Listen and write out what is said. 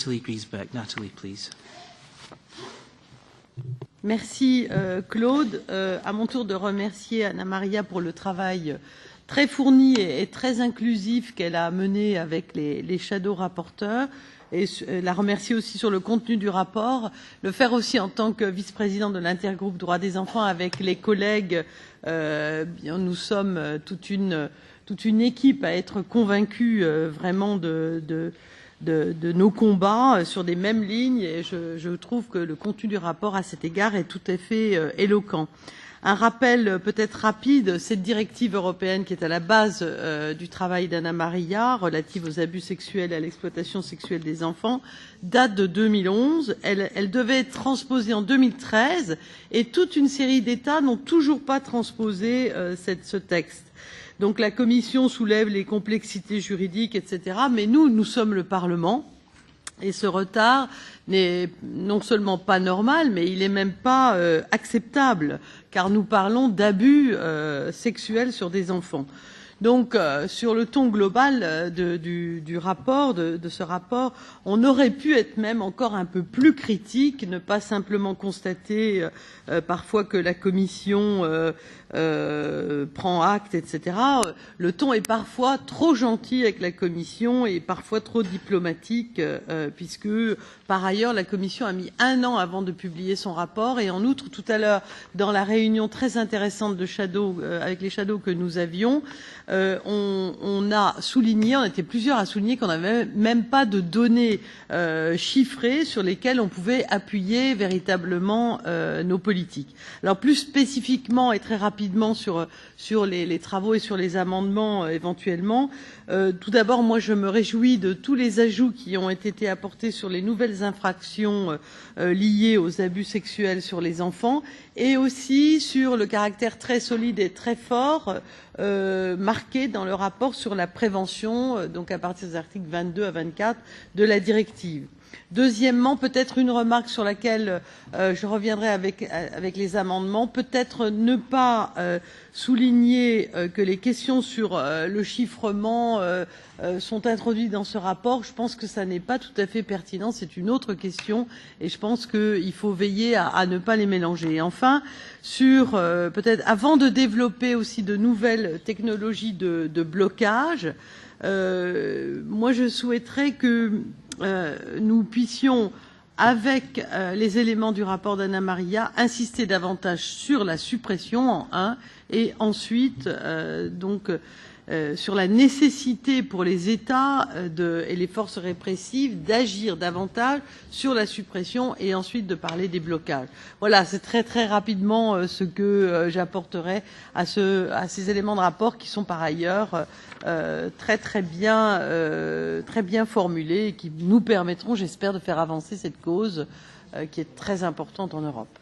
Natalie Griesbeck. Natalie, please. Merci Claude. À mon tour de remercier Anna Maria pour le travail très fourni et très inclusif qu'elle a mené avec les shadow rapporteurs, et la remercier aussi sur le contenu du rapport, le faire aussi en tant que vice-présidente de l'intergroupe droits des enfants avec les collègues. Nous sommes toute une équipe à être convaincus vraiment de nos combats sur des mêmes lignes, et je trouve que le contenu du rapport à cet égard est tout à fait éloquent. Un rappel peut-être rapide, cette directive européenne qui est à la base du travail d'Anna Maria relative aux abus sexuels et à l'exploitation sexuelle des enfants date de 2011. Elle devait être transposée en 2013 et toute une série d'États n'ont toujours pas transposé ce texte. Donc la Commission soulève les complexités juridiques, etc. Mais nous sommes le Parlement. Et ce retard n'est non seulement pas normal, mais il n'est même pas acceptable, car nous parlons d'abus sexuels sur des enfants. Donc, sur le ton global du rapport, de ce rapport, on aurait pu être même encore un peu plus critique, ne pas simplement constater parfois que la Commission prend acte, etc. Le ton est parfois trop gentil avec la Commission et parfois trop diplomatique, puisque par ailleurs la Commission a mis 1 an avant de publier son rapport, et en outre tout à l'heure dans la réunion très intéressante de shadow avec les shadows que nous avions, on a souligné, on était plusieurs à souligner qu'on n'avait même pas de données chiffrées sur lesquelles on pouvait appuyer véritablement nos politiques. Alors plus spécifiquement et très rapidement sur les travaux et sur les amendements éventuellement, tout d'abord moi je me réjouis de tous les ajouts qui ont été apportés sur les nouvelles infractions liées aux abus sexuels sur les enfants, et aussi sur le caractère très solide et très fort marqué dans le rapport sur la prévention, donc à partir des articles 22 à 24 de la directive. Deuxièmement, peut-être une remarque sur laquelle je reviendrai avec les amendements, peut-être ne pas souligner que les questions sur le chiffrement sont introduites dans ce rapport. Je pense que ça n'est pas tout à fait pertinent, c'est une autre question, et je pense qu'il faut veiller à ne pas les mélanger. Et enfin, sur peut-être avant de développer aussi de nouvelles technologies de blocage, moi je souhaiterais que nous puissions, avec les éléments du rapport d'Anna Maria, insister davantage sur la suppression en un, et ensuite sur la nécessité pour les États et les forces répressives d'agir davantage sur la suppression, et ensuite de parler des blocages. Voilà, c'est très très rapidement ce que j'apporterai à ces éléments de rapport qui sont par ailleurs très bien formulés et qui nous permettront, j'espère, de faire avancer cette cause qui est très importante en Europe.